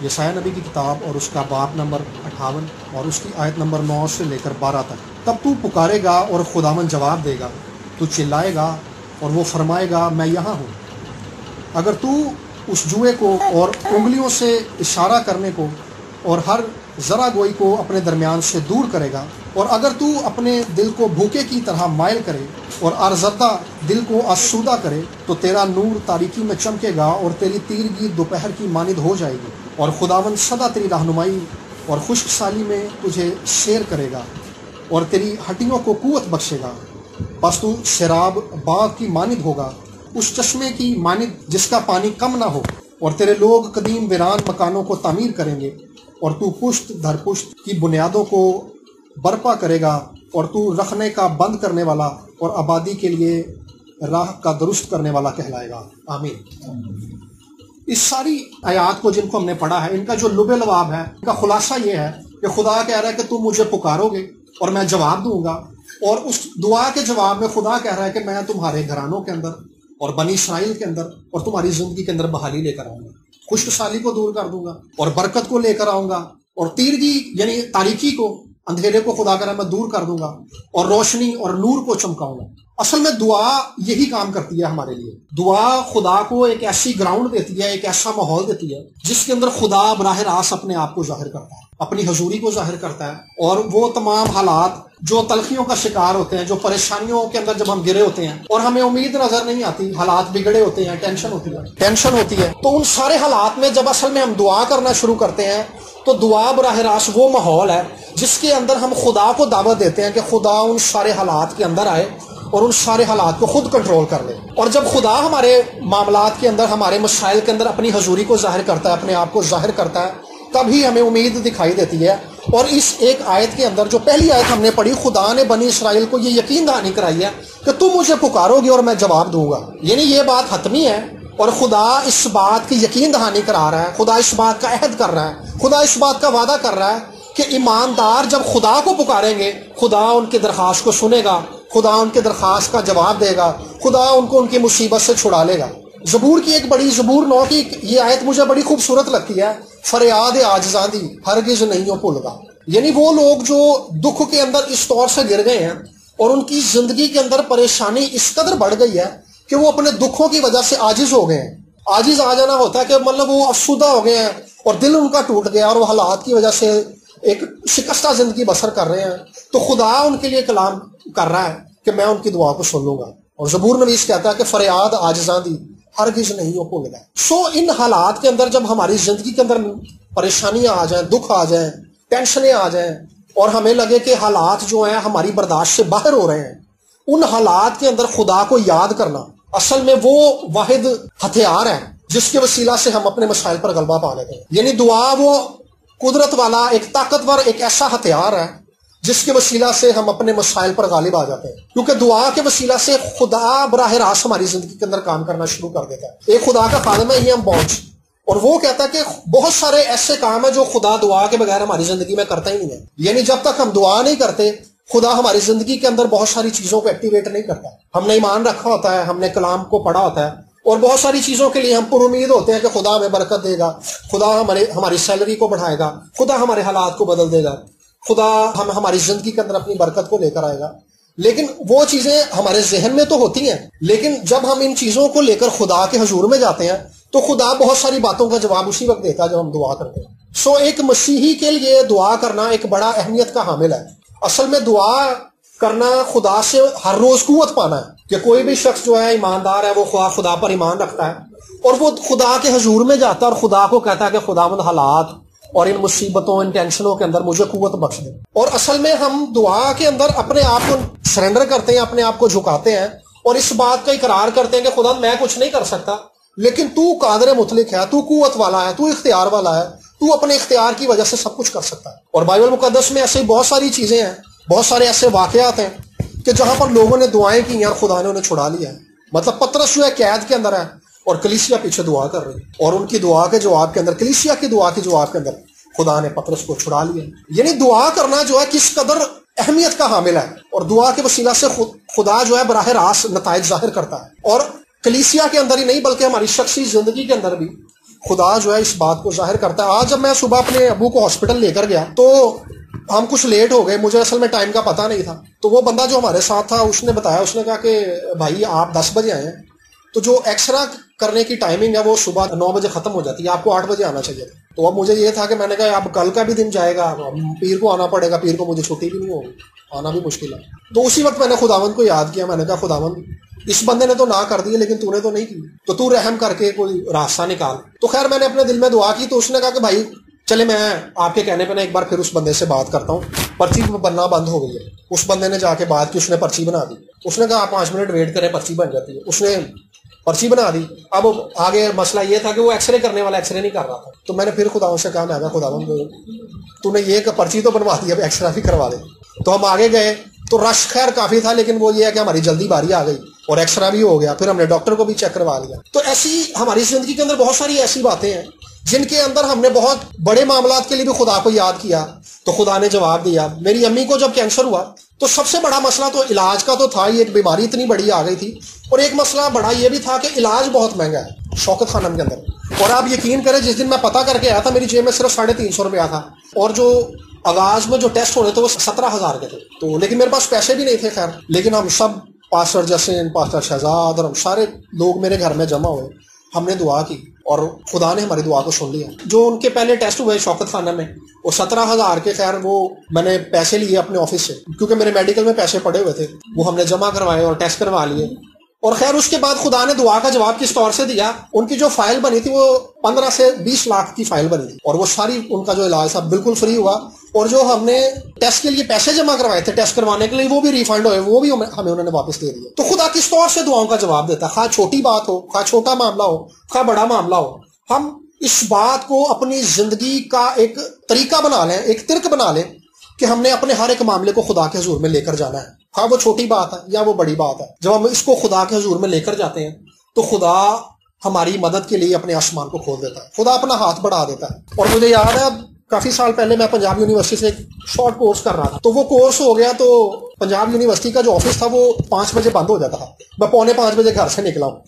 یسایہ نبی کی کتاب اور اس کا باب نمبر 58 اور اس کی آیت نمبر 9 سے لے کر 12 تک۔ تب تو پکارے گا اور خداوند جواب دے گا، تو چلائے گا اور وہ فرمائے گا میں یہاں ہوں۔ اگر تو اس جوئے کو اور انگلیوں سے اشارہ کرنے کو اور ہر ذرا گوئی کو اپنے درمیان سے دور کرے گا، اور اگر تو اپنے دل کو بھوکے کی طرح مائل کرے اور آرزردہ دل کو آسودہ کرے، تو تیرا نور تاریکی میں چمکے گا اور تیری تیرگی دوپہر کی مانند ہو جائے گی، اور خداوند سدا تیری رہنمائی اور خشک سالی میں تجھے سیر کرے گا اور تیری ہڈیوں کو قوت بخشے گا۔ پس تو سیراب باغ کی مانند ہوگا، اس چشمے کی مانند جس کا پانی کم نہ ہو، اور تیرے لوگ قدیم ویران مکانوں کو تعمیر کریں گے، اور تو پشت در پشت کی بنیادوں کو برپا کرے گا، اور تو رکھنے کا بند کرنے والا اور آبادی کے لیے راہ کا درست کرنے والا کہلائے گا۔ آمین۔ اس ساری آیات کو جن کو ہم نے پڑھا ہے، ان کا جو لب لباب ہے، ان کا خلاصہ یہ ہے کہ خدا کہہ رہا ہے کہ تم مجھے پکارو گے اور میں جواب دوں گا، اور اس دعا کے جواب میں خدا کہہ رہا ہے کہ میں تمہارے گھرانوں کے اندر اور بنی اسرائیل کے اندر اور تمہاری زندگی کے اندر بحالی لے کر آؤں گا، خشک سالی کو دور کر دوں گا اور برکت کو لے کر آؤں گا، اور تیرگی یعنی تاریکی کو، اندھیرے کو خدا کہہ رہا ہے میں دور کر دوں گا، اور روشنی اور نور کو چمکاؤں گا۔ اصل میں دعا یہی کام کرتی ہے ہمارے لیے۔ دعا خدا کو ایک ایسی گراؤنڈ دیتی ہے، ایک ایسا ماحول دیتی ہے جس کے اندر خدا براہ راست اپنے آپ کو ظاہر کرتا ہے، اپنی حضوری کو ظاہر کرتا ہے، اور وہ تمام حالات جو تلخیوں کا شکار ہوتے ہیں، جو پریشانیوں کے اندر جب ہم گرے ہوتے ہیں اور ہمیں امید نظر نہیں آتی، حالات بگڑے ہوتے ہیں، ٹینشن ہوتی ہے، تو ان سارے حالات میں جب اصل میں ہم دعا کرنا شروع کرتے ہیں تو دعا براہ راست وہ ماحول ہے جس کے اندر ہم خدا کو دعوت دیتے ہیں کہ خدا ان سارے حالات کے اندر آئے اور ان سارے حالات کو خود کنٹرول کر لے۔ اور جب خدا ہمارے معاملات کے اندر، ہمارے مسائل کے اندر اپنی حضوری کو ظاہر کرتا ہے، اپنے آپ کو ظاہر کرتا ہے، تبھی ہمیں امید دکھائی دیتی ہے۔ اور اس ایک آیت کے اندر جو پہلی آیت ہم نے پڑھی، خدا نے بنی اسرائیل کو یہ یقین دہانی کرائی ہے کہ تم مجھے پکارو گے اور میں جواب دوں گا، یعنی یہ بات حتمی ہے، اور خدا اس بات کی یقین دہانی کرا رہا ہے، خدا اس بات کا عہد کر رہا ہے، خدا اس بات کا وعدہ کر رہا ہے کہ ایماندار جب خدا کو پکاریں گے، خدا ان کی درخواست کو سنے گا، خدا ان کے درخواست کا جواب دے گا، خدا ان کو ان کی مصیبت سے چھڑا لے گا۔ زبور کی ایک بڑی، زبور 9 کی یہ آیت مجھے بڑی خوبصورت لگتی ہے، فریاد عاجزاں دی ہرگز نہیں بھول گا۔ یعنی وہ لوگ جو دکھ کے اندر اس طور سے گر گئے ہیں اور ان کی زندگی کے اندر پریشانی اس قدر بڑھ گئی ہے کہ وہ اپنے دکھوں کی وجہ سے عاجز ہو گئے ہیں۔ عاجز آ جانا ہوتا ہے کہ مطلب وہ افسردہ ہو گئے ہیں اور دل ان کا ٹوٹ گیا اور وہ حالات کی وجہ سے ایک شکستہ زندگی بسر کر رہے ہیں، تو خدا ان کے لیے کلام کر رہا ہے کہ میں ان کی دعا کو سن لوں گا۔ اور زبور نویس کہتا ہے کہ فریاد عاجزاں دی ہرگز نہیں بھول گا۔ ان حالات کے اندر جب ہماری زندگی کے اندر پریشانیاں آ جائیں، دکھ آ جائیں، ٹینشنیں آ جائیں، اور ہمیں لگے کہ حالات جو ہیں ہماری برداشت سے باہر ہو رہے ہیں، ان حالات کے اندر خدا کو یاد کرنا اصل میں وہ واحد ہتھیار ہے جس کے وسیلہ سے ہم اپنے مسائل پر غلبہ پا لیتے ہیں۔ یعنی دعا وہ قدرت والا، ایک طاقتور، ایک ایسا ہتھیار ہے جس کے وسیلہ سے ہم اپنے مسائل پر غالب آ جاتے ہیں، کیونکہ دعا کے وسیلہ سے خدا براہ راست ہماری زندگی کے اندر کام کرنا شروع کر دیتا ہے۔ ایک خدا کا خادم ہے ہم پہنچ، اور وہ کہتا ہے کہ بہت سارے ایسے کام ہیں جو خدا دعا کے بغیر ہماری زندگی میں کرتا ہی نہیں ہے۔ یعنی جب تک ہم دعا نہیں کرتے، خدا ہماری زندگی کے اندر بہت ساری چیزوں کو ایکٹیویٹ نہیں کرتا۔ ہم نے ایمان رکھا ہوتا ہے، ہم نے کلام کو پڑھا ہوتا ہے، اور بہت ساری چیزوں کے لیے ہم پر امید ہوتے ہیں کہ خدا ہمیں برکت دے گا، خدا ہماری سیلری کو بڑھائے گا، خدا ہمارے حالات کو بدل دے گا، خدا ہماری زندگی کے اندر اپنی برکت کو لے کر آئے گا۔ لیکن وہ چیزیں ہمارے ذہن میں تو ہوتی ہیں، لیکن جب ہم ان چیزوں کو لے کر خدا کے حضور میں جاتے ہیں تو خدا بہت ساری باتوں کا جواب اسی وقت دیتا ہے جب ہم دعا کرتے ہیں۔ ایک مسیحی کے لیے دعا کرنا ایک بڑا اہمیت کا حامل ہے۔ اصل میں دعا کرنا خدا سے ہر روز قوت پانا ہے، کہ کوئی بھی شخص جو ہے ایماندار ہے، وہ خدا پر ایمان رکھتا ہے اور وہ خدا کے حضور میں جاتا ہے اور خدا کو کہتا ہے کہ خداوند حالات اور ان مصیبتوں، ان ٹینشنوں کے اندر مجھے قوت بخش دے۔ اور اصل میں ہم دعا کے اندر اپنے آپ کو سرنڈر کرتے ہیں، اپنے آپ کو جھکاتے ہیں اور اس بات کا اقرار کرتے ہیں کہ خدا میں کچھ نہیں کر سکتا، لیکن تو قادر مطلق ہے، تو قوت والا ہے، تو اختیار والا ہے، تو اپنے اختیار کی وجہ سے سب کچھ کر سکتا ہے۔ اور بائبل مقدس میں ایسے بہت ساری چیزیں ہیں، بہت سارے ایسے واقعات ہیں کہ جہاں پر لوگوں نے دعائیں کی ہیں اور خدا نے انہیں چھڑا لیا ہے۔ مطلب پطرس جو ہے قید کے اندر ہے اور کلیسیا پیچھے دعا کر رہی ہے، اور ان کی دعا کے جواب کے اندر، کلیسیا کی دعا کے جواب کے اندر خدا نے پطرس کو چھڑا لیا۔ یعنی دعا کرنا جو ہے کس قدر اہمیت کا حامل ہے، اور دعا کے وسیلہ سے خدا جو ہے براہ راست نتائج ظاہر کرتا ہے، اور کلیسیا کے اندر ہی نہیں بلکہ ہماری شخصی زندگی کے اندر بھی خدا جو ہے اس بات کو ظاہر کرتا ہے. آج جب میں صبح اپنے ابو کو ہاسپٹل لے کر گیا تو ہم کچھ لیٹ ہو گئے, مجھے اصل میں ٹائم کا پتہ نہیں تھا. تو وہ بندہ جو ہمارے ساتھ تھا اس نے بتایا, اس نے کہا کہ بھائی آپ 10 بجے آئے ہیں, تو جو ایکسرا کرنے کی ٹائمنگ ہے وہ صبح 9 بجے ختم ہو جاتی ہے, آپ کو 8 بجے آنا چاہیے تھا. تو اب مجھے یہ تھا کہ میں نے کہا اب کل کا بھی دن جائے گا, پیر کو آنا پڑے گا, پیر کو مجھے چھٹی بھی نہیں ہوگی, آنا بھی مشکل ہے. تو اسی وقت میں نے خداوند کو یاد کیا, میں نے کہا خداوند اس بندے نے تو نہ کر دی لیکن تو نے تو نہیں کی, تو تو رحم کر کے کوئی راستہ نکال. تو خیر میں نے اپنے دل میں دعا کی. تو اس نے کہا کہ بھائی چلے میں آپ کے کہنے پہ نا ایک بار پھر اس بندے سے بات کرتا ہوں. پرچی بننا بند ہو گئی ہے. اس بندے نے جا کے بات کی, اس نے پرچی بنا دی. اس نے کہا آپ 5 منٹ ویٹ کریں, پرچی بن جاتی ہے. اس نے پرچی بنا دی. اب آگے مسئلہ یہ تھا کہ وہ ایکس رے کرنے والا ایکس رے نہیں کر رہا تھا. تو میں نے پھر خداوند سے کہا, میں کہا خداوند تو نے یہ پرچی تو بنوا دی, اب ایکسرا بھی کروا دے. تو ہم آگے گئے تو رش خیر کافی تھا, لیکن وہ یہ ہے کہ ہماری جلدی باری آ گئی اور ایکسرا بھی ہو گیا. پھر ہم نے ڈاکٹر کو بھی چیک کروا لیا. تو ایسی ہماری زندگی کے اندر بہت ساری ایسی باتیں ہیں جن کے اندر ہم نے بہت بڑے معاملات کے لیے بھی خدا کو یاد کیا تو خدا نے جواب دیا. میری امی کو جب کینسر ہوا تو سب سے بڑا مسئلہ تو علاج کا تو تھا ہی, ایک بیماری اتنی بڑی آ گئی تھی, اور ایک مسئلہ بڑا یہ بھی تھا کہ علاج بہت مہنگا ہے شوکت خانم کے اندر. اور آپ یقین کریں جس دن میں پتہ کر کے آیا تھا میری جیب میں صرف 350 روپیہ تھا, اور جو آغاز میں جو ٹیسٹ ہونے تھے وہ 17,000 کے تھے. تو لیکن میرے پاس پیسے بھی نہیں تھے خیر. لیکن ہم سب پاسٹر جسن, پاسٹر شہزاد اور ہم سارے لوگ میرے گھر میں جمع ہوئے, ہم نے دعا کی اور خدا نے ہماری دعا کو سن لیا. جو ان کے پہلے ٹیسٹ ہوئے شوکت خانہ میں وہ 17,000 کے, خیر وہ میں نے پیسے لیے اپنے آفس سے کیونکہ میرے میڈیکل میں پیسے پڑے ہوئے تھے, وہ ہم نے جمع کروائے اور ٹیسٹ کروا لیے. اور خیر اس کے بعد خدا نے دعا کا جواب کس طور سے دیا. ان کی جو فائل بنی تھی وہ 15 سے 20 لاکھ کی فائل بنی تھی, اور وہ ساری ان کا جو علاج تھا بالکل فری ہوا. اور جو ہم نے ٹیسٹ کے لیے پیسے جمع کروائے تھے ٹیسٹ کروانے کے لیے وہ بھی ریفنڈ ہوئے, وہ بھی ہمیں انہوں نے واپس دے دیے. تو خدا کس طور سے دعاؤں کا جواب دیتا ہے, خواہ چھوٹی بات ہو, خواہ چھوٹا معاملہ ہو, خواہ بڑا معاملہ ہو. ہم اس بات کو اپنی زندگی کا ایک طریقہ بنا لیں, ایک ترک بنا لیں کہ ہم نے اپنے ہر ایک معاملے کو خدا کے حضور میں لے کر جانا ہے, خواہ وہ چھوٹی بات ہے یا وہ بڑی بات ہے. جب ہم اس کو خدا کے حضور میں لے کر جاتے ہیں تو خدا ہماری مدد کے لیے اپنے آسمان کو کھول دیتا ہے, خدا اپنا ہاتھ بڑھا دیتا ہے. اور مجھے یاد ہے کافی سال پہلے میں پنجاب یونیورسٹی سے ایک شارٹ کورس کر رہا تھا, تو وہ کورس ہو گیا تو پنجاب یونیورسٹی کا جو آفس تھا وہ 5 بجے بند ہو جاتا تھا. میں 4:45 بجے گھر سے نکلا ہوں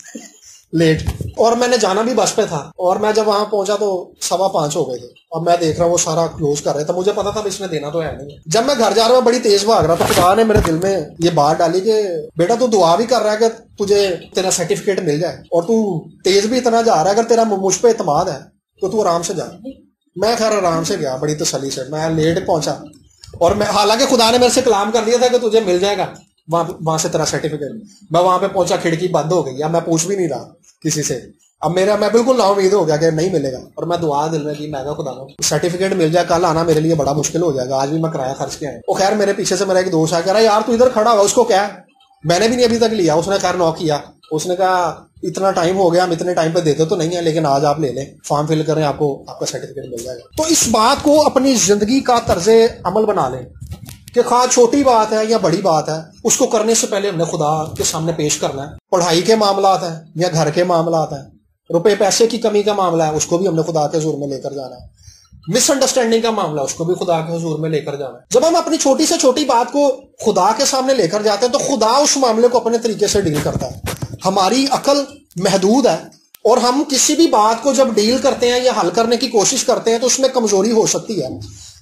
لیٹ, اور میں نے جانا بھی بس پہ تھا, اور میں جب وہاں پہنچا تو 5:15 ہو گئے تھے. اب میں دیکھ رہا ہوں وہ سارا کلوز کر رہے تھے, مجھے پتا تھا اس نے دینا تو ہے نہیں. جب میں گھر جا رہا ہوں بڑی تیز بھاگ رہا, تو خدا نے میرے دل میں یہ بات ڈالی کہ بیٹا تو دعا بھی کر رہا ہے کہ تجھے تیرا سرٹیفکیٹ مل جائے, اور تو تیز بھی اتنا جا رہا ہے, اگر تیرا مجھ پہ اعتماد ہے تو آرام سے جا. میں خیر آرام سے گیا بڑی تسلی سے. میں لیٹ پہنچا, اور میں حالانکہ خدا نے میرے سے کلام کر دیا تھا کہ تجھے مل جائے گا وہاں سے تیرا سرٹیفکیٹ. میں وہاں پہ پہنچا, کھڑکی بند ہو گئی, اب میں پوچھ بھی نہیں رہا کسی سے. اب میں بالکل نا امید ہو گیا کہ نہیں ملے گا, اور میں دعا دل میں کی, میں کہا خدا سرٹیفکیٹ مل جائے, کل آنا میرے لیے بڑا مشکل ہو جائے گا, آج بھی میں کرایہ خرچ کیا ہے. وہ خیر میرے پیچھے سے میرا ایک دوست آ کہہ رہا یار تو ادھر کھڑا ہوا, اس کو کیا ہے, میں نے بھی نہیں ابھی تک لیا. اس نے خیر نو کیا, اس نے کہا اتنا ٹائم ہو گیا, ہم اتنے ٹائم پہ دیتے تو نہیں ہے, لیکن آج آپ لے لیں, فارم فل کریں, آپ کو آپ کا سرٹیفکیٹ مل جائے گا. تو اس بات کو اپنی زندگی کا طرز عمل بنا لیں کہ خواہ چھوٹی بات ہے یا بڑی بات ہے, اس کو کرنے سے پہلے ہم نے خدا کے سامنے پیش کرنا ہے. پڑھائی کے معاملات ہیں یا گھر کے معاملات ہیں, روپے پیسے کی کمی کا معاملہ ہے, اس کو بھی ہم نے خدا کے حضور میں لے کر جانا ہے. مس انڈرسٹینڈنگ کا معاملہ, اس کو بھی خدا کے حضور میں لے کر جانا ہے. جب ہم اپنی چھوٹی سے چھوٹی بات کو خدا کے سامنے لے کر جاتے ہیں تو خدا اس معاملے کو اپنے طریقے سے ڈیل کرتا ہے. ہماری عقل محدود ہے, اور ہم کسی بھی بات کو جب ڈیل کرتے ہیں یا حل کرنے کی کوشش کرتے ہیں تو اس میں کمزوری ہو سکتی ہے.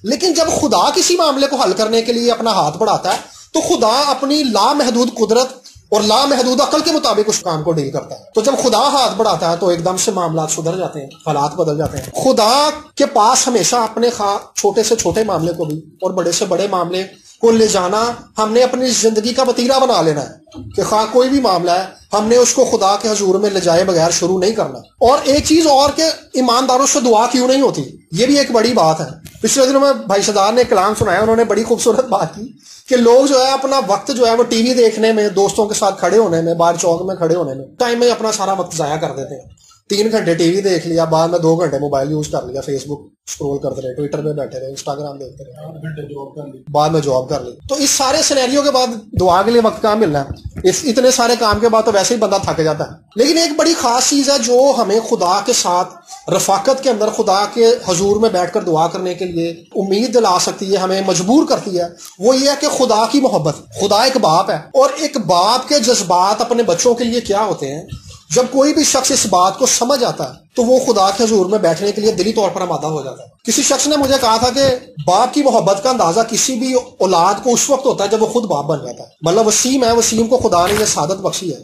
لیکن جب خدا کسی معاملے کو حل کرنے کے لیے اپنا ہاتھ بڑھاتا ہے تو خدا اپنی لامحدود قدرت اور لامحدود عقل کے مطابق اس کام کو ڈیل کرتا ہے. تو جب خدا ہاتھ بڑھاتا ہے تو ایک دم سے معاملات سدھر جاتے ہیں, حالات بدل جاتے ہیں. خدا کے پاس ہمیشہ اپنے چھوٹے سے چھوٹے معاملے کو بھی اور بڑے سے بڑے معاملے کو لے جانا ہم نے اپنی زندگی کا وتیرہ بنا لینا ہے کہ خواہ کوئی بھی معاملہ ہے ہم نے اس کو خدا کے حضور میں لے جائے بغیر شروع نہیں کرنا. اور ایک چیز اور کہ ایمانداروں سے دعا کیوں نہیں ہوتی, یہ بھی ایک بڑی بات ہے. پچھلے دنوں میں بھائی صدار نے کلام سنایا, انہوں نے بڑی خوبصورت بات کی کہ لوگ جو ہے اپنا وقت جو ہے وہ ٹی وی دیکھنے میں, دوستوں کے ساتھ کھڑے ہونے میں, باہر چوک میں کھڑے ہونے میں, ٹائم میں اپنا سارا وقت ضائع کر دیتے ہیں. 3 گھنٹے ٹی وی دیکھ لیا, بعد میں 2 گھنٹے موبائل یوز کر لیا, فیس بک اسکرول کرتے رہے, ٹویٹر پہ بیٹھے رہے, انسٹاگرام دیکھتے رہے, بعد میں جاب کر لی. تو اس سارے سینیریو کے بعد دعا کے لیے وقت کہاں ملنا ہے؟ اتنے سارے کام کے بعد تو ویسے ہی بندہ تھک جاتا ہے. لیکن ایک بڑی خاص چیز ہے جو ہمیں خدا کے ساتھ رفاقت کے اندر خدا کے حضور میں بیٹھ کر دعا کرنے کے لیے امید دلا سکتی ہے, ہمیں مجبور کرتی ہے. وہ یہ ہے کہ خدا کی محبت. خدا ایک باپ ہے, اور ایک باپ کے جذبات اپنے بچوں کے لیے کیا ہوتے ہیں جب کوئی بھی شخص اس بات کو سمجھ آتا ہے تو وہ خدا کے حضور میں بیٹھنے کے لیے دلی طور پر آمادہ ہو جاتا ہے۔ کسی شخص نے مجھے کہا تھا کہ باپ کی محبت کا اندازہ کسی بھی اولاد کو اس وقت ہوتا ہے جب وہ خود باپ بن جاتا ہے۔ مطلب وسیم ہے، وسیم کو خدا نے یہ سعادت بخشی ہے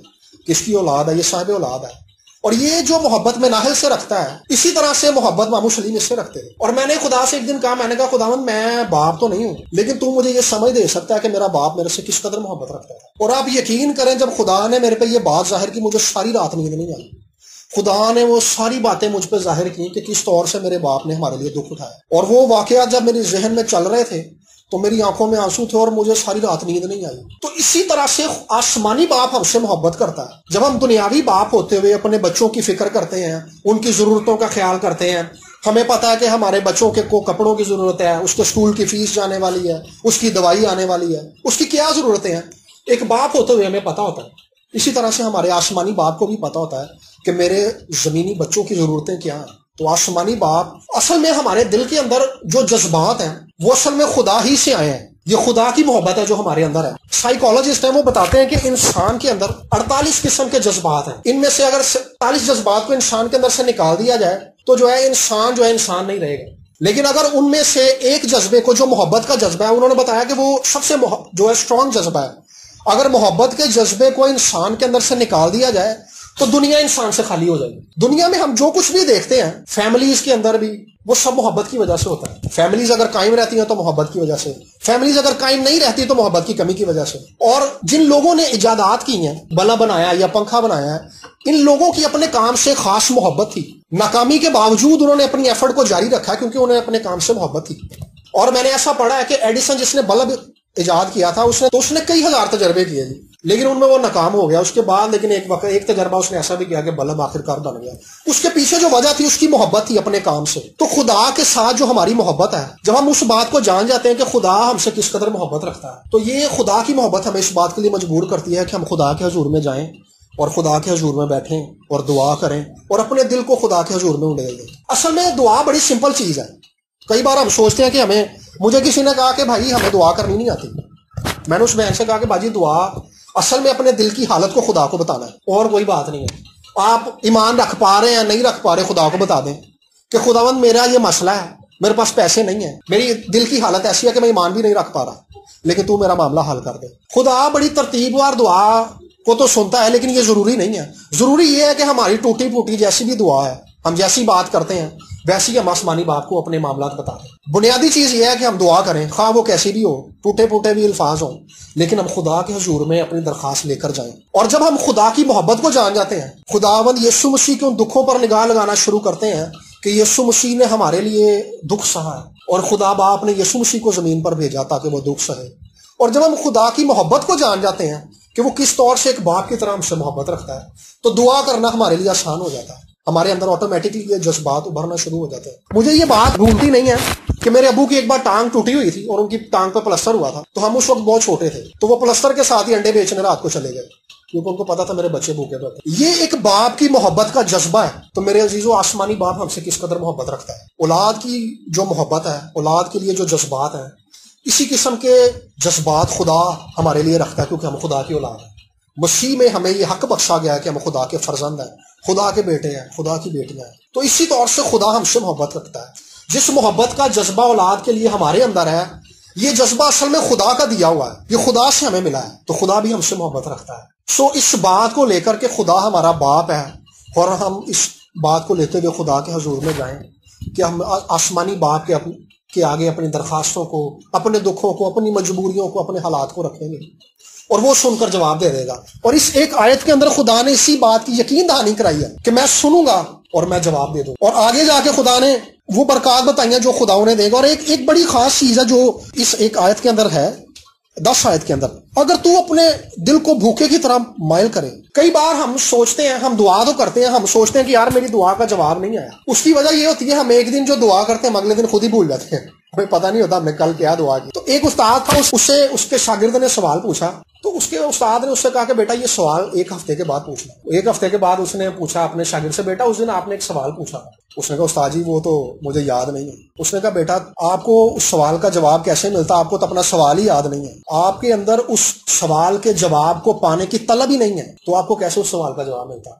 کہ اس کی اولاد ہے، یہ صاحب اولاد ہے، اور یہ جو محبت میں ناہل سے رکھتا ہے اسی طرح سے محبت مامو سلیم اس سے رکھتے ہیں۔ اور میں نے خدا سے ایک دن کہا، میں نے کہا خداوند میں باپ تو نہیں ہوں لیکن تو مجھے یہ سمجھ دے سکتا ہے کہ میرا باپ میرے سے کس قدر محبت رکھتا ہے۔ اور آپ یقین کریں جب خدا نے میرے پہ یہ بات ظاہر کی مجھے ساری رات نیند نہیں آئی۔ خدا نے وہ ساری باتیں مجھ پہ ظاہر کی کہ کس طور سے میرے باپ نے ہمارے لیے دکھ اٹھایا، اور وہ واقعات جب میری ذہن میں چل رہے تھے تو میری آنکھوں میں آنسو تھے اور مجھے ساری رات نیند نہیں آئی۔ تو اسی طرح سے آسمانی باپ ہم سے محبت کرتا ہے۔ جب ہم دنیاوی باپ ہوتے ہوئے اپنے بچوں کی فکر کرتے ہیں، ان کی ضرورتوں کا خیال کرتے ہیں، ہمیں پتا ہے کہ ہمارے بچوں کے کو کپڑوں کی ضرورت ہے، اس کے اسکول کی فیس جانے والی ہے، اس کی دوائی آنے والی ہے، اس کی کیا ضرورتیں ہیں، ایک باپ ہوتے ہوئے ہمیں پتا ہوتا ہے۔ اسی طرح سے ہمارے آسمانی باپ کو بھی پتا ہوتا ہے کہ میرے زمینی بچوں کی ضرورتیں کیا ہیں۔ تو آسمانی باپ اصل میں ہمارے دل کے اندر جو جذبات ہیں وہ اصل میں خدا ہی سے آئے ہیں، یہ خدا کی محبت ہے جو ہمارے اندر ہے۔ سائیکالوجسٹ ہیں، وہ بتاتے ہیں کہ انسان کے اندر 48 قسم کے جذبات ہیں، ان میں سے اگر 47 جذبات کو انسان کے اندر سے نکال دیا جائے تو جو ہے انسان نہیں رہے گا۔ لیکن اگر ان میں سے ایک جذبے کو، جو محبت کا جذبہ ہے، انہوں نے بتایا کہ وہ سب سے جو ہے اسٹرانگ جذبہ ہے، اگر محبت کے جذبے کو انسان کے اندر سے نکال دیا جائے تو دنیا انسان سے خالی ہو جائے گی۔ دنیا میں ہم جو کچھ بھی دیکھتے ہیں، فیملیز کے اندر بھی، وہ سب محبت کی وجہ سے ہوتا ہے۔ فیملیز اگر قائم رہتی ہیں تو محبت کی وجہ سے، فیملیز اگر قائم نہیں رہتی تو محبت کی کمی کی وجہ سے۔ اور جن لوگوں نے ایجادات کی ہیں، بلب بنایا یا پنکھا بنایا ہے، ان لوگوں کی اپنے کام سے خاص محبت تھی، ناکامی کے باوجود انہوں نے اپنی ایفرٹ کو جاری رکھا کیونکہ انہیں اپنے کام سے محبت تھی۔ اور میں نے ایسا پڑھا ہے کہ ایڈیسن جس نے بلب ایجاد کیا تھا اس نے کئی ہزار تجربے کیے جی، لیکن ان میں وہ ناکام ہو گیا اس کے بعد۔ لیکن ایک تجربہ اس نے ایسا بھی کیا کہ بلب آخرکار بن گیا۔ اس کے پیچھے جو وجہ تھی اس کی محبت تھی اپنے کام سے۔ تو خدا کے ساتھ جو ہماری محبت ہے، جب ہم اس بات کو جان جاتے ہیں کہ خدا ہم سے کس قدر محبت رکھتا ہے، تو یہ خدا کی محبت ہمیں اس بات کے لیے مجبور کرتی ہے کہ ہم خدا کے حضور میں جائیں اور خدا کے حضور میں بیٹھیں اور دعا کریں اور اپنے دل کو خدا کے حضور میں اڈیل دیں۔ اصل میں دعا بڑی سمپل چیز ہے۔ کئی بار ہم سوچتے ہیں کہ مجھے کسی نے کہا کہ بھائی ہمیں دعا کرنی نہیں آتی۔ میں نے اس بہن سے کہا کہ باجی دعا اصل میں اپنے دل کی حالت کو خدا کو بتانا ہے، اور کوئی بات نہیں ہے۔ آپ ایمان رکھ پا رہے ہیں نہیں رکھ پا رہے، خدا کو بتا دیں کہ خداوند میرا یہ مسئلہ ہے، میرے پاس پیسے نہیں ہیں، میری دل کی حالت ایسی ہے کہ میں ایمان بھی نہیں رکھ پا رہا، لیکن تو میرا معاملہ حل کر دے۔ خدا بڑی ترتیب وار دعا کو تو سنتا ہے، لیکن یہ ضروری نہیں ہے۔ ضروری یہ ہے کہ ہماری ٹوٹی پھوٹی جیسی بھی دعا ہے، ہم جیسی بات کرتے ہیں ویسی ہم آسمانی باپ کو اپنے معاملات بتا دیں۔ بنیادی چیز یہ ہے کہ ہم دعا کریں، خواہ وہ کیسی بھی ہو، ٹوٹے پھوٹے بھی الفاظ ہوں، لیکن ہم خدا کے حضور میں اپنی درخواست لے کر جائیں۔ اور جب ہم خدا کی محبت کو جان جاتے ہیں، خداوند یسوع مسیح کے ان دکھوں پر نگاہ لگانا شروع کرتے ہیں کہ یسوع مسیح نے ہمارے لیے دکھ سہا ہے، اور خدا باپ نے یسوع مسیح کو زمین پر بھیجا تاکہ وہ دکھ سہے۔ اور جب ہم خدا کی محبت کو جان جاتے ہیں کہ وہ کس طور سے ایک باپ کی طرح ہم سے محبت رکھتا ہے، تو دعا کرنا ہمارے لیے آسان ہو جاتا ہے۔ ہمارے اندر آٹومیٹکلی یہ جذبات ابھرنا شروع ہو جاتے ہیں۔ مجھے یہ بات بھولتی نہیں ہے کہ میرے ابو کی ایک بار ٹانگ ٹوٹی ہوئی تھی اور ان کی ٹانگ پہ پلسٹر ہوا تھا، تو ہم اس وقت بہت چھوٹے تھے، تو وہ پلسٹر کے ساتھ ہی انڈے بیچنے رات کو چلے گئے کیونکہ ان کو پتا تھا میرے بچے بھوکے بیٹھے۔ یہ ایک باپ کی محبت کا جذبہ ہے۔ تو میرے عزیزو، آسمانی باپ ہم سے کس قدر محبت رکھتا ہے۔ اولاد کی جو محبت ہے، اولاد کے لیے جو جذبات ہیں، اسی قسم کے جذبات خدا ہمارے لیے رکھتا ہے کیونکہ ہم خدا کی اولاد ہیں۔ مسیح میں ہمیں یہ حق بخشا گیا ہے کہ ہم خدا کے فرزند ہیں، خدا کے بیٹے ہیں، خدا کی بیٹیاں ہیں۔ تو اسی طور سے خدا ہم سے محبت رکھتا ہے۔ جس محبت کا جذبہ اولاد کے لیے ہمارے اندر ہے، یہ جذبہ اصل میں خدا کا دیا ہوا ہے، یہ خدا سے ہمیں ملا ہے، تو خدا بھی ہم سے محبت رکھتا ہے۔ اس بات کو لے کر کے خدا ہمارا باپ ہے، اور ہم اس بات کو لیتے ہوئے خدا کے حضور میں جائیں کہ ہم آسمانی باپ کے آگے اپنی درخواستوں کو، اپنے دکھوں کو، اپنی مجبوریوں کو، اپنے حالات کو رکھیں گے، اور وہ سن کر جواب دے دے گا۔ اور اس ایک آیت کے اندر خدا نے اسی بات کی یقین دہانی کرائی ہے کہ میں سنوں گا اور میں جواب دے دوں۔ اور آگے جا کے خدا نے وہ برکات بتائی ہیں جو خدا انہیں دے گا۔ اور ایک بڑی خاص چیز ہے جو اس ایک آیت کے اندر ہے، 10 آیت کے اندر، اگر تو اپنے دل کو بھوکے کی طرح مائل کرے۔ کئی بار ہم سوچتے ہیں، ہم دعا تو کرتے ہیں، ہم سوچتے ہیں کہ یار میری دعا کا جواب نہیں آیا۔ اس کی وجہ یہ ہوتی ہے ہم ایک دن جو دعا کرتے ہیں ہم اگلے دن خود ہی بھول جاتے ہیں، ہمیں پتہ نہیں ہوتا ہم نے کل کیا دعا کی۔ تو ایک استاد تھا، اس کے شاگرد نے سوال پوچھا، تو اس کے استاد نے اس سے کہا کہ بیٹا یہ سوال 1 ہفتے کے بعد پوچھنا۔ 1 ہفتے کے بعد اس نے پوچھا اپنے شاگرد سے، بیٹا اس دن آپ نے ایک سوال پوچھا۔ اس نے کہا استاد جی وہ تو مجھے یاد نہیں ہے۔ اس نے کہا بیٹا آپ کو اس سوال کا جواب کیسے ملتا، آپ کو تو اپنا سوال ہی یاد نہیں ہے، آپ کے اندر اس سوال کے جواب کو پانے کی طلب ہی نہیں ہے، تو آپ کو کیسے اس سوال کا جواب ملتا۔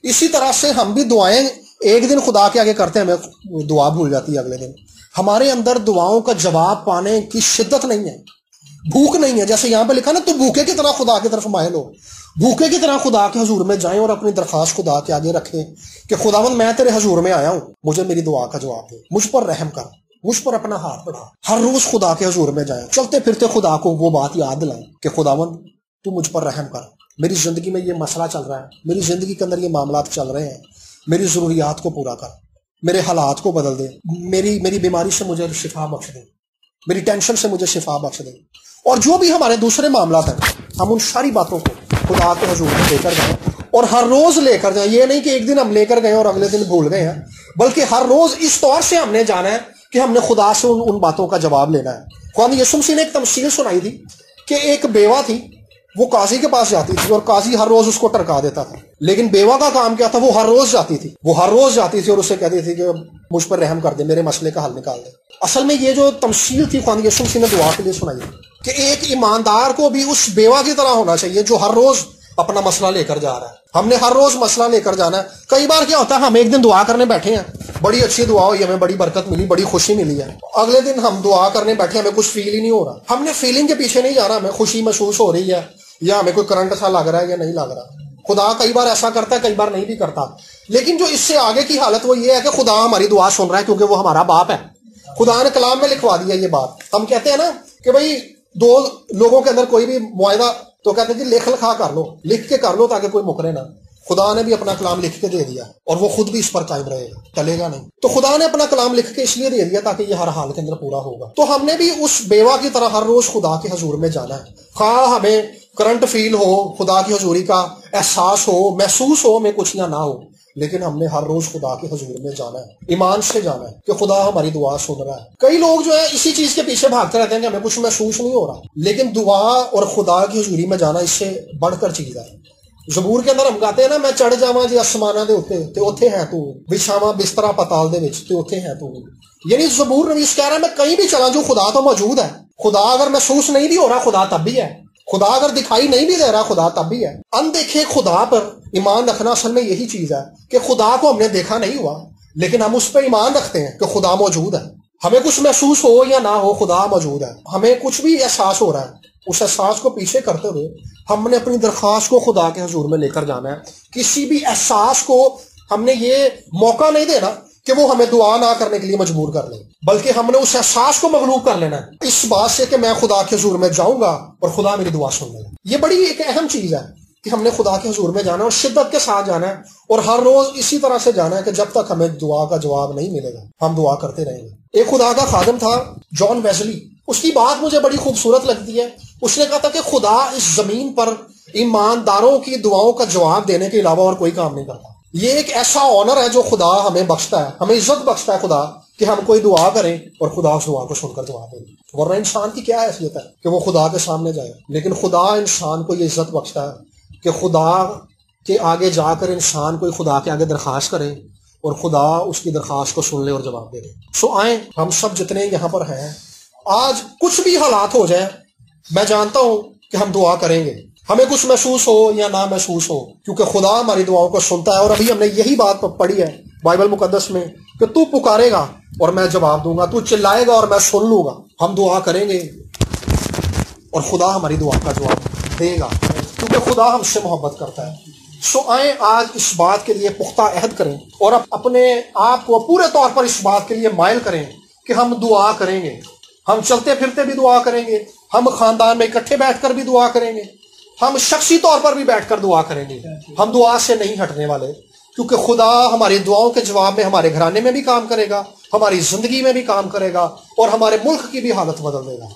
اسی طرح سے ہم بھی دعائیں ایک دن خدا کے آگے کرتے ہیں، ہمیں دعا بھول جاتی ہے اگلے دن. ہمارے اندر دعاؤں کا جواب پانے کی شدت نہیں ہے، بھوک نہیں ہے. جیسے یہاں پہ لکھا نا، تو بھوکے کی طرح خدا کی طرف مائل ہو. بھوکے کی طرح خدا کے حضور میں جائیں اور اپنی درخواست خدا کے آگے رکھیں کہ خداوند میں تیرے حضور میں آیا ہوں، مجھے میری دعا کا جواب دے، مجھ پر رحم کر، مجھ پر اپنا ہاتھ بڑھا. ہر روز خدا کے حضور میں جائیں، چلتے پھرتے خدا کو وہ بات یاد دلائیں کہ خداوند تو مجھ پر رحم کر، میری زندگی میں یہ مسئلہ چل رہا ہے، میری زندگی کے اندر یہ معاملات چل رہے ہیں، میری ضروریات کو پورا کر، میرے حالات کو بدل دے، میری بیماری سے مجھے شفا بخش دے، میری ٹینشن سے مجھے شفا بخش دے. اور جو بھی ہمارے دوسرے معاملات ہیں، ہم ان ساری باتوں کو خدا کے حضور میں لے کر جائیں اور ہر روز لے کر جائیں. یہ نہیں کہ ایک دن ہم لے کر گئے اور اگلے دن بھول گئے ہیں، بلکہ ہر روز اس طور سے ہم نے جانا ہے کہ ہم نے خدا سے ان باتوں کا جواب لینا ہے. خدا یسوع مسیح نے ایک تمثیل سنائی تھی کہ ایک بیوہ تھی، وہ قاضی کے پاس جاتی تھی اور قاضی ہر روز اس کو ٹرکا دیتا تھا. لیکن بیوہ کا کام کیا تھا؟ وہ ہر روز جاتی تھی اور اسے کہتی تھی کہ مجھ پر رحم کر دے، میرے مسئلے کا حل نکال دے. اصل میں یہ جو تمثیل تھی خدا یسوع مسیح نے دعا کے لیے سنائی تھی کہ ایک ایماندار کو بھی اس بیوہ کی طرح ہونا چاہیے جو ہر روز اپنا مسئلہ لے کر جا رہا ہے. ہم نے ہر روز مسئلہ لے کر جانا ہے. کئی بار کیا ہوتا ہے، ہم ایک دن دعا کرنے بیٹھے ہیں، بڑی اچھی دعا ہوئی، ہمیں بڑی برکت ملی، بڑی خوشی ملی ہے. اگلے دن ہم دعا کرنے بیٹھے، ہمیں کچھ فیل ہی نہیں ہو رہا. ہم نے فیلنگ کے پیچھے نہیں جانا، ہمیں خوشی محسوس ہو رہی ہے یا ہمیں کوئی کرنٹ سا لگ رہا ہے یا نہیں لگ رہا. خدا کئی بار ایسا کرتا ہے، کئی بار نہیں بھی کرتا. لیکن جو اس سے آگے کی حالت وہ یہ ہے کہ خدا ہماری دعا سن رہا ہے کیونکہ وہ ہمارا باپ ہے. خدا نے کلام میں لکھوا دیا یہ بات. ہم کہتے ہیں نا کہ بھائی دو لوگوں کے اندر کوئی بھی معاہدہ تو کہتے ہیں کہ لکھ کے کر لو تاکہ کوئی مکرے نہ. خدا نے بھی اپنا کلام لکھ کے دے دیا اور وہ خود بھی اس پر قائم رہے گا، ٹلے گا نہیں. تو خدا نے اپنا کلام لکھ کے اس لیے دے دیا تاکہ یہ ہر حال کے اندر پورا ہوگا. تو ہم نے بھی اس بیوہ کی طرح ہر روز خدا کے حضور میں جانا ہے. خواہ ہمیں کرنٹ فیل ہو، خدا کی حضوری کا احساس ہو، محسوس ہو ہمیں کچھ یا نہ ہو، لیکن ہم نے ہر روز خدا کے حضور میں جانا ہے، ایمان سے جانا ہے کہ خدا ہماری دعا سن رہا ہے. کئی لوگ جو ہے اسی چیز کے پیچھے بھاگتے رہتے ہیں کہ ہمیں کچھ محسوس نہیں ہو رہا، لیکن دعا اور خدا کی حضوری میں جانا اس سے بڑھ کر چیز ہے. زبور کے اندر ہم گاتے ہیں نا، میں چڑھ جاواں جے آسماناں دے اوتے تے اوتھے ہے تو، بچھاواں بستر پتال دے وچ تے اوتھے ہے تو. یعنی زبور نویس کہہ رہا ہے میں کہیں بھی چلا جو خدا تو موجود ہے. خدا اگر محسوس نہیں بھی ہو رہا، خدا تب بھی ہے. خدا اگر دکھائی نہیں بھی دے رہا، خدا تب بھی ہے. اندیکھے خدا پر ایمان رکھنا اصل میں یہی چیز ہے کہ خدا کو ہم نے دیکھا نہیں ہوا، لیکن ہم اس پہ ایمان رکھتے ہیں کہ خدا موجود ہے. ہمیں کچھ محسوس ہو یا نہ ہو، خدا موجود ہے. ہمیں کچھ بھی احساس ہو رہا ہے، اس احساس کو پیچھے کرتے ہوئے ہم نے اپنی درخواست کو خدا کے حضور میں لے کر جانا ہے. کسی بھی احساس کو ہم نے یہ موقع نہیں دینا کہ وہ ہمیں دعا نہ کرنے کے لیے مجبور کر لیں، بلکہ ہم نے اس احساس کو مغلوب کر لینا ہے اس بات سے کہ میں خدا کے حضور میں جاؤں گا اور خدا میری دعا سن لے گا. یہ بڑی ایک اہم چیز ہے کہ ہم نے خدا کے حضور میں جانا ہے اور شدت کے ساتھ جانا ہے اور ہر روز اسی طرح سے جانا ہے کہ جب تک ہمیں دعا کا جواب نہیں ملے گا ہم دعا کرتے رہیں گے. ایک خدا کا خادم تھا جان ویزلی، اس کی بات مجھے بڑی خوبصورت لگتی ہے. اس نے کہا تھا کہ خدا اس زمین پر ایمانداروں کی دعاؤں کا جواب دینے کے علاوہ اور کوئی کام نہیں کرتا. یہ ایک ایسا آنر ہے جو خدا ہمیں بخشتا ہے، ہمیں عزت بخشتا ہے خدا کہ ہم کوئی دعا کریں اور خدا اس دعا کو سن کر دعا دے. ورنہ انسان کی کیا حیثیت ہے کہ وہ خدا کے سامنے جائے، لیکن خدا انسان کو یہ عزت بخشتا ہے کہ خدا کے آگے جا کر انسان کوئی خدا کے آگے درخواست کرے اور خدا اس کی درخواست کو سن لے اور جواب دے دے. سو آئیں ہم سب جتنے یہاں پر ہیں، آج کچھ بھی حالات ہو جائیں، میں جانتا ہوں کہ ہم دعا کریں گے، ہمیں کچھ محسوس ہو یا نہ محسوس ہو، کیونکہ خدا ہماری دعاؤں کو سنتا ہے. اور ابھی ہم نے یہی بات پڑھی ہے بائبل مقدس میں کہ تو پکارے گا اور میں جواب دوں گا، تو چلائے گا اور میں سن لوں گا. ہم دعا کریں گے اور خدا ہماری دعا کا جواب دے گا کیونکہ خدا ہم سے محبت کرتا ہے. سو آئیں آج اس بات کے لیے پختہ عہد کریں اور اپنے آپ کو پورے طور پر اس بات کے لیے مائل کریں کہ ہم دعا کریں گے. ہم چلتے پھرتے بھی دعا کریں گے، ہم خاندان میں اکٹھے بیٹھ کر بھی دعا کریں گے، ہم شخصی طور پر بھی بیٹھ کر دعا کریں گے. ہم دعا سے نہیں ہٹنے والے کیونکہ خدا ہماری دعاؤں کے جواب میں ہمارے گھرانے میں بھی کام کرے گا، ہماری زندگی میں بھی کام کرے گا اور ہمارے ملک کی بھی حالت بدل دے گا.